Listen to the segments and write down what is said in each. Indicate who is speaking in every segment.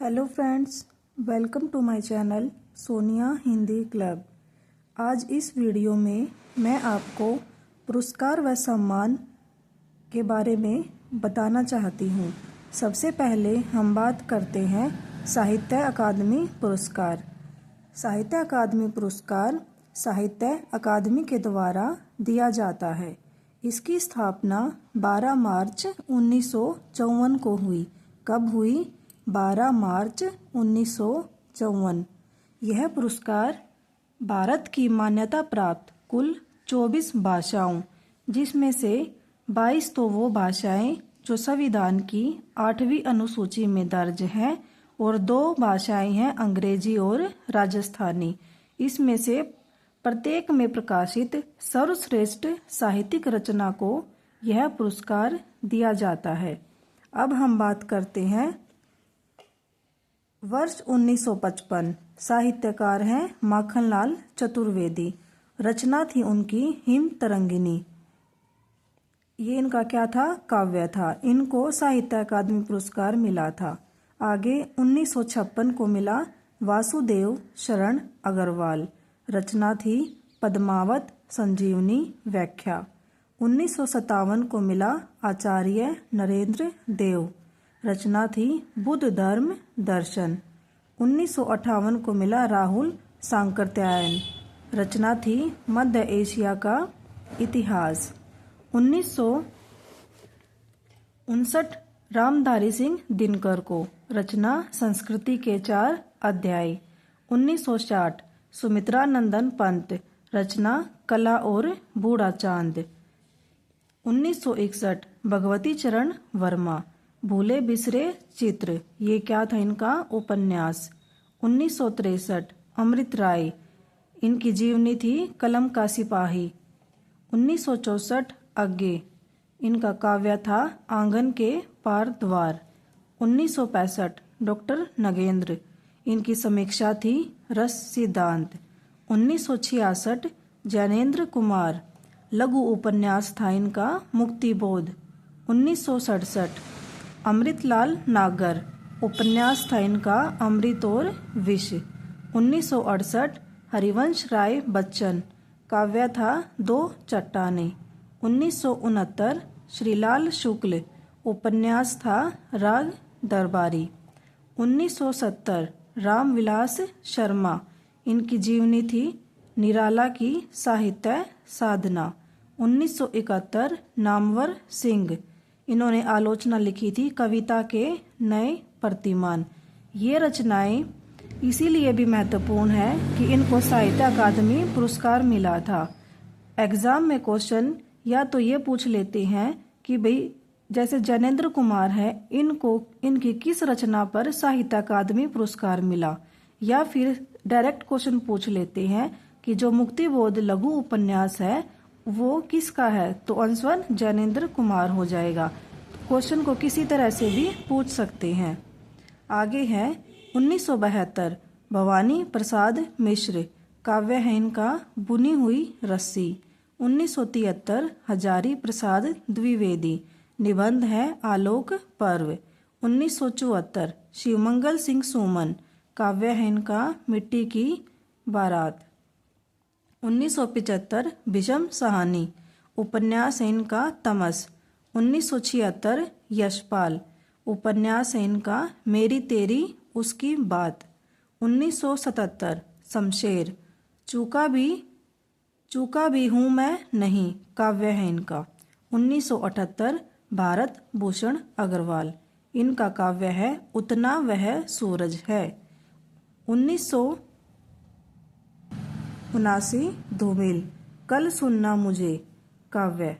Speaker 1: Hello friends, welcome to my channel Sonia Hindi club. आज इस video में मैं आपको पुरस्कार व सम्मान के बारे में बताना चाहती हूँ। सबसे पहले हम बात करते हैं साहित्य अकादमी पुरस्कार। साहित्य अकादमी पुरस्कार साहित्य अकादमी के द्वारा दिया जाता है। इसकी स्थापना 12 मार्च 1954 को हुई। कब हुई? 12 मार्च 1954। यह पुरस्कार भारत की मान्यता प्राप्त कुल 24 भाषाओं, जिसमें से 22 तो वो भाषाएं जो संविधान की 8वीं अनुसूची में दर्ज हैं और 2 भाषाएं हैं अंग्रेजी और राजस्थानी। इसमें से प्रत्येक में प्रकाशित सर्वश्रेष्ठ साहित्यिक रचना को यह पुरस्कार दिया जाता है। अब हम बात करते हैं वर्ष 1955। साहित्यकार हैं माखनलाल चतुर्वेदी। रचना थी उनकी हिम तरंगिनी। ये इनका क्या था? काव्य था। इनको साहित्य अकादमी पुरस्कार मिला था। आगे 1956 को मिला वासुदेव शरण अग्रवाल। रचना थी पद्मावत संजीवनी व्याख्या। 1957 को मिला आचार्य नरेंद्र देव। रचना थी बुद्ध धर्म दर्शन। 1958 को मिला राहुल सांकृत्यायन। रचना थी मध्य एशिया का इतिहास। 1959 रामधारी सिंह दिनकर को। रचना संस्कृति के 4 अध्याय। 1960 सुमित्रा नंदन पंत। रचना कला और बूढ़ा चांद। 1961 भगवती चरण वर्मा। भूले बिसरे चित्र। ये क्या था? इनका उपन्यास। 1963 अमृत राय। इनकी जीवनी थी कलम का सिपाही। 1964 अज्ञे। इनका काव्य था आंगन के पार द्वार। 1965 डॉक्टर नगेंद्र। इनकी समीक्षा थी रस सिद्धांत। 1966 जैनेन्द्र कुमार। लघु उपन्यास था इनका मुक्तिबोध। 1967 अमृतलाल नागर। उपन्यास था इनका अमृत और विष। 1968 हरिवंश राय बच्चन। काव्य था 2 चट्टाने। 1969 श्रीलाल शुक्ल। उपन्यास था राग दरबारी। 1970 रामविलास शर्मा। इनकी जीवनी थी निराला की साहित्य साधना। 1971 नामवर सिंह। इन्होंने आलोचना लिखी थी कविता के नए प्रतिमान। ये रचनाएं इसीलिए भी महत्वपूर्ण है कि इनको साहित्य अकादमी पुरस्कार मिला था। एग्जाम में क्वेश्चन या तो ये पूछ लेते हैं कि भाई जैसे जैनेन्द्र कुमार है, इनको इनकी किस रचना पर साहित्य अकादमी पुरस्कार मिला, या फिर डायरेक्ट क्वेश्चन पूछ लेते हैं कि जो मुक्तिबोध लघु उपन्यास है वो किसका है, तो आंसर जैनेन्द्र कुमार हो जाएगा। क्वेश्चन को किसी तरह से भी पूछ सकते हैं। आगे है 1972 भवानी प्रसाद मिश्र। काव्य है इनका बुनी हुई रस्सी। 1973 हजारी प्रसाद द्विवेदी। निबंध है आलोक पर्व। 1974 शिवमंगल सिंह सुमन। काव्य है इनका मिट्टी की बारात। 1975 भीषम सहानी। उपन्यास है इनका तमस। 1976 यशपाल। उपन्यास है इनका मेरी तेरी उसकी बात। 1977 शमशेर। चूका भी हूँ मैं नहीं। काव्य है इनका। 1978 भारत भूषण अग्रवाल। इनका काव्य है उतना वह सूरज है। 1979 धूमिल। कल सुनना मुझे। काव्य।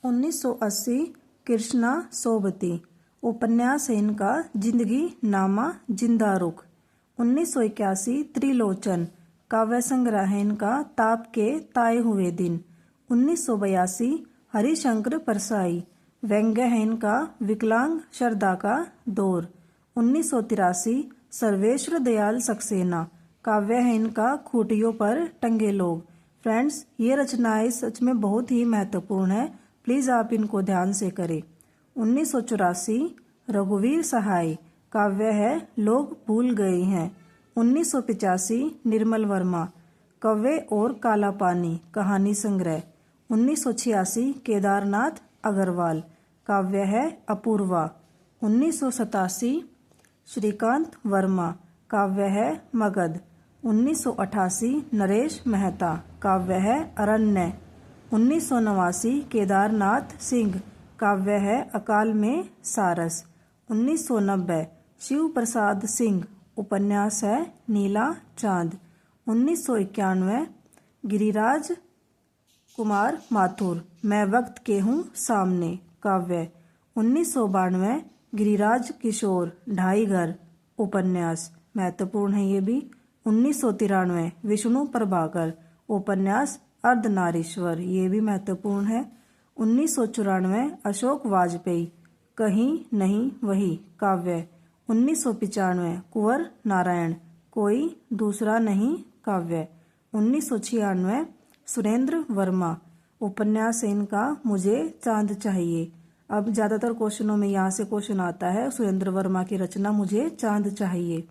Speaker 1: 1980 कृष्णा सोबती। उपन्यास है इनका जिंदगी नामा जिंदा रुख। 1981 त्रिलोचन। काव्य संग्रह है इनका ताप के ताए हुए दिन। 1982 हरिशंकर परसाई। व्यंग्य है इनका विकलांग श्रद्धा का दौर। 1983 सर्वेश्वर दयाल सक्सेना। काव्य है इनका खूटियों पर टंगे लोग। फ्रेंड्स, ये रचनाएं सच में बहुत ही महत्वपूर्ण है। प्लीज आप इनको ध्यान से करें। 1984 रघुवीर सहाय काव्य है लोग भूल गए हैं। 1985 निर्मल वर्मा कव्वे और काला पानी कहानी संग्रह। 1986 केदारनाथ अग्रवाल काव्य है अपूर्वा। 1987 श्रीकांत वर्मा काव्य है मगध। 1988 नरेश मेहता काव्य है अरण्य। 1989 केदारनाथ सिंह काव्य है अकाल में सारस। 1990 शिव प्रसाद सिंह उपन्यास है नीला चांद। 1991 गिरिराज कुमार माथुर मैं वक्त के हूँ सामने काव्य। 1992 गिरिराज किशोर ढाई घर उपन्यास महत्वपूर्ण है ये भी। 1993 विष्णु प्रभाकर उपन्यास अर्धनारीश्वर ये भी महत्वपूर्ण है। 1994 अशोक वाजपेयी कहीं नहीं वही काव्य। 1995 कुंवर नारायण कोई दूसरा नहीं काव्य। 1996 सुरेंद्र वर्मा उपन्यास इनका मुझे चांद चाहिए। अब ज़्यादातर क्वेश्चनों में यहाँ से क्वेश्चन आता है सुरेंद्र वर्मा की रचना मुझे चांद चाहिए।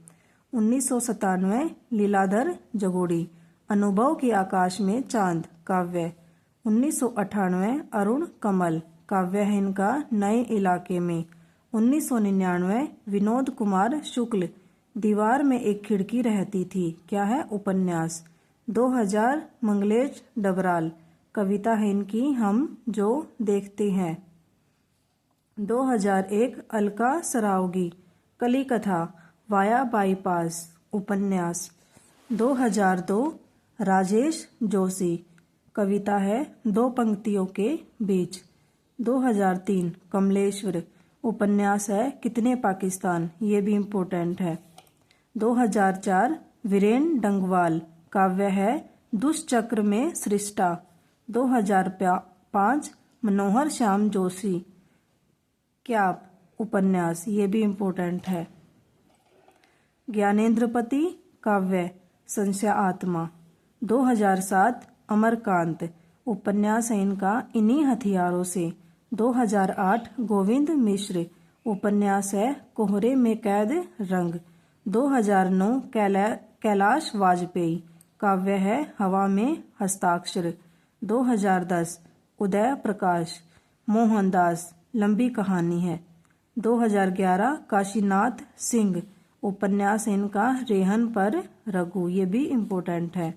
Speaker 1: 1997 लीलाधर जगोड़ी अनुभव के आकाश में चांद काव्य। 1998 अरुण कमल काव्य है इनका नए इलाके में। 1999 विनोद कुमार शुक्ल दीवार में एक खिड़की रहती थी क्या है उपन्यास। 2000 मंगलेश डबराल कविता है इनकी हम जो देखते हैं। 2001 अलका सरावगी कली कथा वाया बाईपास उपन्यास। 2002 राजेश जोशी कविता है दो पंक्तियों के बीच। 2003 कमलेश्वर उपन्यास है कितने पाकिस्तान ये भी इम्पोर्टेंट है। 2004 वीरेन डंगवाल काव्य है दुष्चक्र में सृष्टा। 2005 मनोहर श्याम जोशी क्या उपन्यास ये भी इम्पोर्टेंट है। ज्ञानेन्द्रपति काव्य संशय आत्मा। 2007 अमरकांत उपन्यास है इनका इन्हीं हथियारों से। 2008 गोविंद मिश्र उपन्यास है कोहरे में कैद रंग। 2009 कैलाश वाजपेयी काव्य है हवा में हस्ताक्षर। 2010 उदय प्रकाश मोहनदास लंबी कहानी है। 2011 काशीनाथ सिंह उपन्यास इनका रेहन पर रघु ये भी इम्पोर्टेंट है।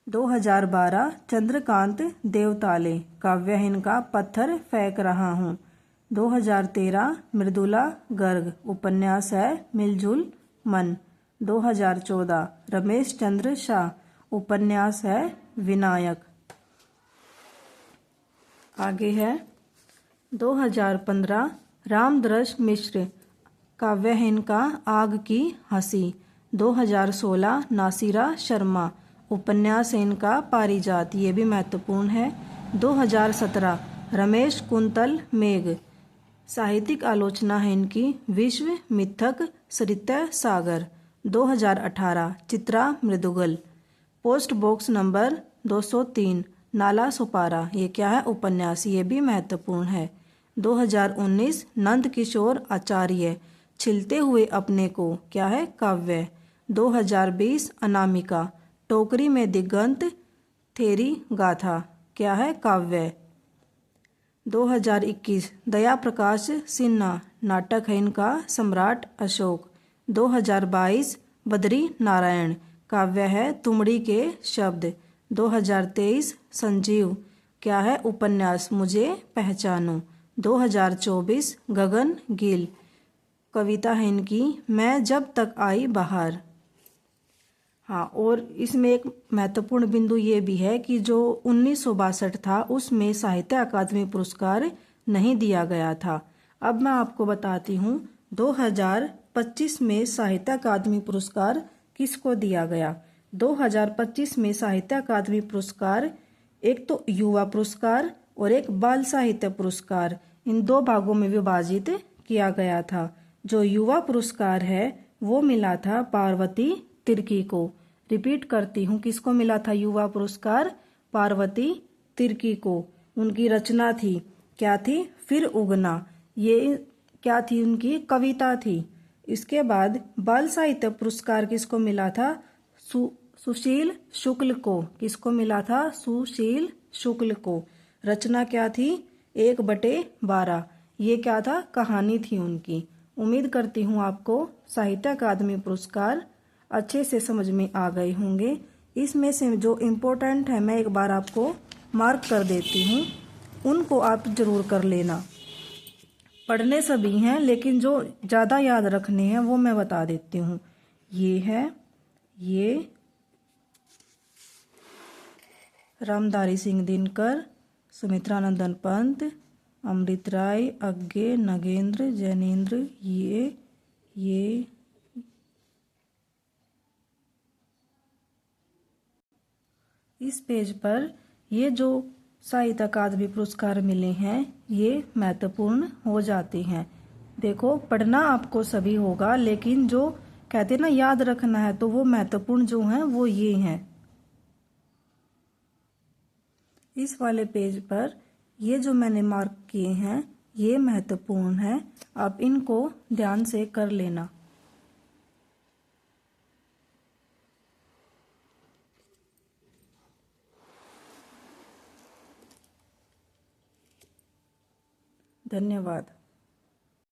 Speaker 1: 2012 चंद्रकांत देवताले काव्य इनका पत्थर फेंक रहा हूँ। 2013 मृदुला गर्ग उपन्यास है मिलजुल मन। 2014 रमेश चंद्र शाह उपन्यास है विनायक। आगे है 2015 रामदर्श मिश्र काव्य है इनका आग की हंसी। 2016 नासिरा शर्मा उपन्यास है इनका पारिजात ये भी महत्वपूर्ण है। 2017 रमेश कुंतल मेघ साहित्यिक आलोचना है इनकी विश्व मिथक सरिता सागर। 2018 चित्रा मृदुगल पोस्ट बॉक्स नंबर 203 नाला सुपारा ये क्या है उपन्यास ये भी महत्वपूर्ण है। 2019 नंद किशोर आचार्य छिलते हुए अपने को क्या है काव्य। 2020 अनामिका टोकरी में दिगंत थेरी गाथा क्या है काव्य। 2021 दया प्रकाश सिन्हा नाटक है इनका सम्राट अशोक। 2022 बद्री नारायण काव्य है तुमड़ी के शब्द। 2023 संजीव क्या है उपन्यास मुझे पहचानो। 2024 गगन गिल कविता है इनकी मैं जब तक आई बाहर। हाँ और इसमें एक महत्वपूर्ण बिंदु ये भी है कि जो 1962 था उसमें साहित्य अकादमी पुरस्कार नहीं दिया गया था। अब मैं आपको बताती हूँ 2025 में साहित्य अकादमी पुरस्कार किसको दिया गया। 2025 में साहित्य अकादमी पुरस्कार एक तो युवा पुरस्कार और एक बाल साहित्य पुरस्कार इन दो भागों में विभाजित किया गया था। जो युवा पुरस्कार है वो मिला था पार्वती तिर्की को। रिपीट करती हूँ किसको मिला था युवा पुरस्कार पार्वती तिर्की को। उनकी रचना थी क्या थी फिर उगना। ये क्या थी उनकी? कविता थी। इसके बाद बाल साहित्य पुरस्कार किसको मिला था? सुशील शुक्ल को। किसको मिला था? सुशील शुक्ल को। रचना क्या थी? 1/12। ये क्या था? कहानी थी उनकी। उम्मीद करती हूँ आपको साहित्य अकादमी पुरस्कार अच्छे से समझ में आ गए होंगे। इसमें से जो इम्पोर्टेंट है मैं एक बार आपको मार्क कर देती हूँ, उनको आप जरूर कर लेना। पढ़ने सभी हैं लेकिन जो ज़्यादा याद रखने हैं वो मैं बता देती हूँ। ये है, ये रामधारी सिंह दिनकर, सुमित्रानंदन पंत, अमृत राय, अज्ञे, नगेंद्र, जैनेन्द्र, ये इस पेज पर ये जो साहित्य अकादमी पुरस्कार मिले हैं ये महत्वपूर्ण हो जाते हैं। देखो पढ़ना आपको सभी होगा लेकिन जो कहते हैं ना याद रखना है, तो वो महत्वपूर्ण जो हैं वो ये हैं। इस वाले पेज पर ये जो मैंने मार्क किए हैं ये महत्वपूर्ण है, आप इनको ध्यान से कर लेना। धन्यवाद।